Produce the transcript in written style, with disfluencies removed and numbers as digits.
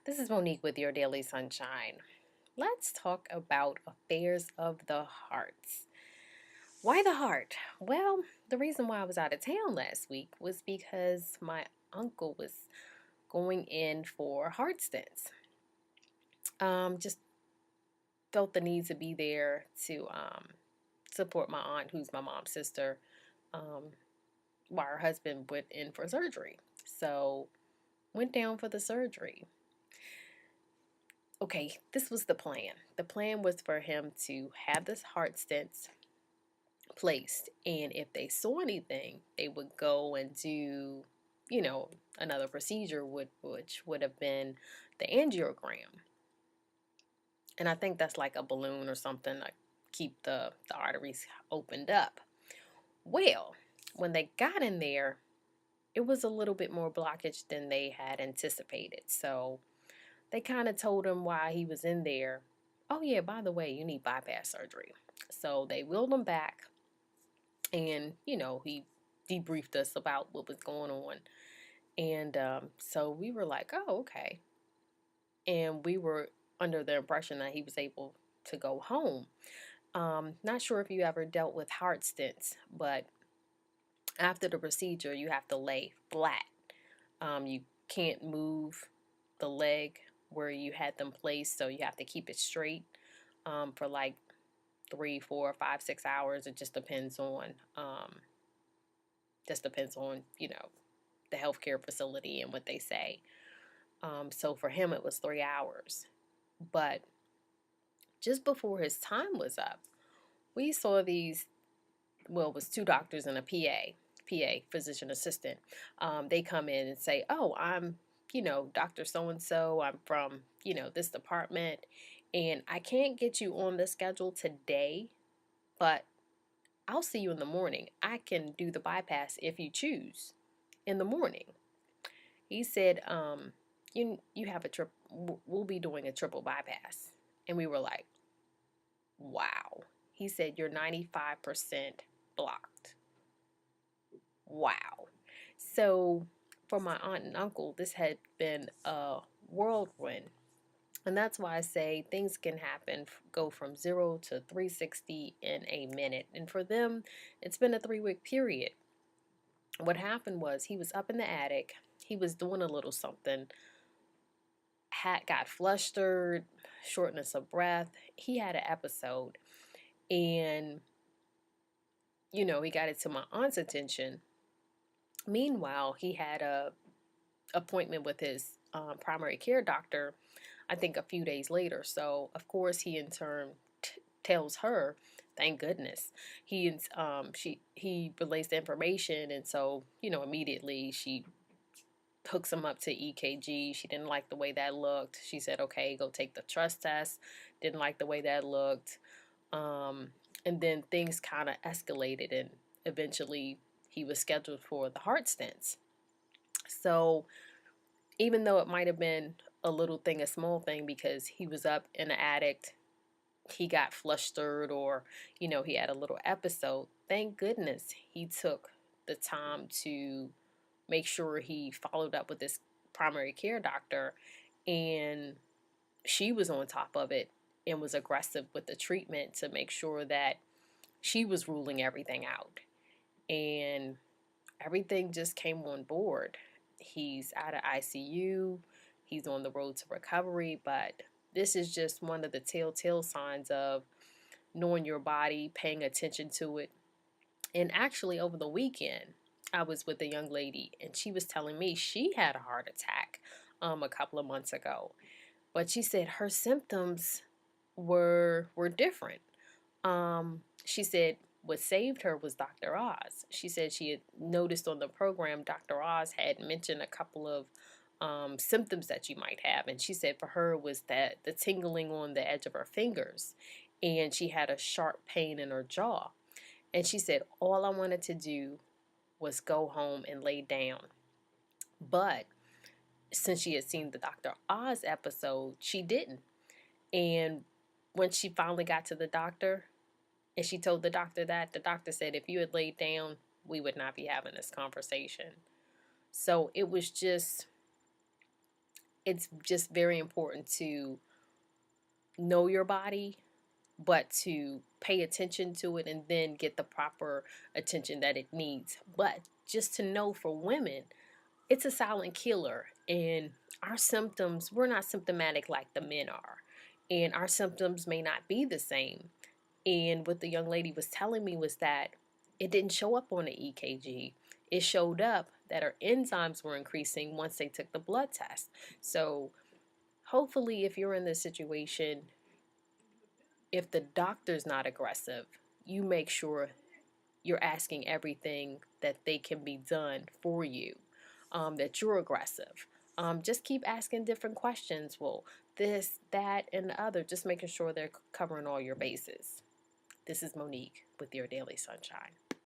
This is Monique with your Daily Sunshine. Let's talk about affairs of the hearts. Why the heart? Well, the reason why I was out of town last week was because my uncle was going in for heart stents. Just felt the need to be there to support my aunt, who's my mom's sister, um, while her husband went in for surgery. So, went down for the surgery. Okay, this was the plan. The plan was for him to have this heart stents placed, and if they saw anything, they would go and do, you know, another procedure, which would have been the angiogram. And I think that's like a balloon or something to keep the arteries opened up. Well, when they got in there, it was a little bit more blockage than they had anticipated. So they kind of told him while he was in there, oh, yeah, by the way, you need bypass surgery. So they wheeled him back, and, he debriefed us about what was going on. And so we were like, oh, okay. And we were under the impression that he was able to go home. Not sure if you ever dealt with heart stents, but after the procedure, you have to lay flat. You can't move the leg where you had them placed, so you have to keep it straight for like 3, 4, 5, 6 hours. It just depends on the healthcare facility and what they say. So for him, it was 3 hours. But just before his time was up, we saw these. Well, it was two doctors and a PA, physician assistant. They come in and say, "Oh, I'm, Doctor So and So. I'm from, this department, and I can't get you on the schedule today, but I'll see you in the morning. I can do the bypass if you choose in the morning." He said, "You have a trip. We'll be doing a triple bypass," and we were like, "Wow." He said, "You're 95% blocked." Wow. So for my aunt and uncle, this had been a whirlwind. And that's why I say things can happen, go from 0 to 360 in a minute. And for them, it's been a 3-week period. What happened was he was up in the attic, he was doing a little something, got flustered, shortness of breath. He had an episode, and he got it to my aunt's attention. Meanwhile, he had a appointment with his primary care doctor, I think a few days later. So of course he in turn tells her, thank goodness, he relays the information, and so immediately she hooks him up to EKG. She didn't like the way that looked. She said, okay, go take the trust test. Didn't like the way that looked. And then things kind of escalated, and eventually he was scheduled for the heart stents. So even though it might have been a little thing, a small thing, because he was up in the attic, he got flustered, or, he had a little episode, thank goodness he took the time to make sure he followed up with this primary care doctor, and she was on top of it and was aggressive with the treatment to make sure that she was ruling everything out. And everything just came on board. He's out of ICU. He's on the road to recovery, but this is just one of the telltale signs of knowing your body, paying attention to it. And actually, over the weekend, I was with a young lady, and she was telling me she had a heart attack a couple of months ago, but she said her symptoms were different. She said what saved her was Dr. Oz. She said she had noticed on the program Dr. Oz had mentioned a couple of symptoms that you might have, and she said for her was that the tingling on the edge of her fingers, and she had a sharp pain in her jaw. And she said all I wanted to do was go home and lay down. But since she had seen the Dr. Oz episode, she didn't. And when she finally got to the doctor, and she told the doctor that, the doctor said, if you had laid down, we would not be having this conversation. So it was just, it's just very important to know your body, but to pay attention to it and then get the proper attention that it needs. But just to know for women, it's a silent killer, and our symptoms, we're not symptomatic like the men are, and our symptoms may not be the same. And what the young lady was telling me was that it didn't show up on the EKG. It showed up that her enzymes were increasing once they took the blood test. So hopefully, if you're in this situation, if the doctor's not aggressive, you make sure you're asking everything that they can be done for you, that you're aggressive. Just keep asking different questions. Well, this, that, and the other, just making sure they're covering all your bases. This is Monique with your Daily Sunshine.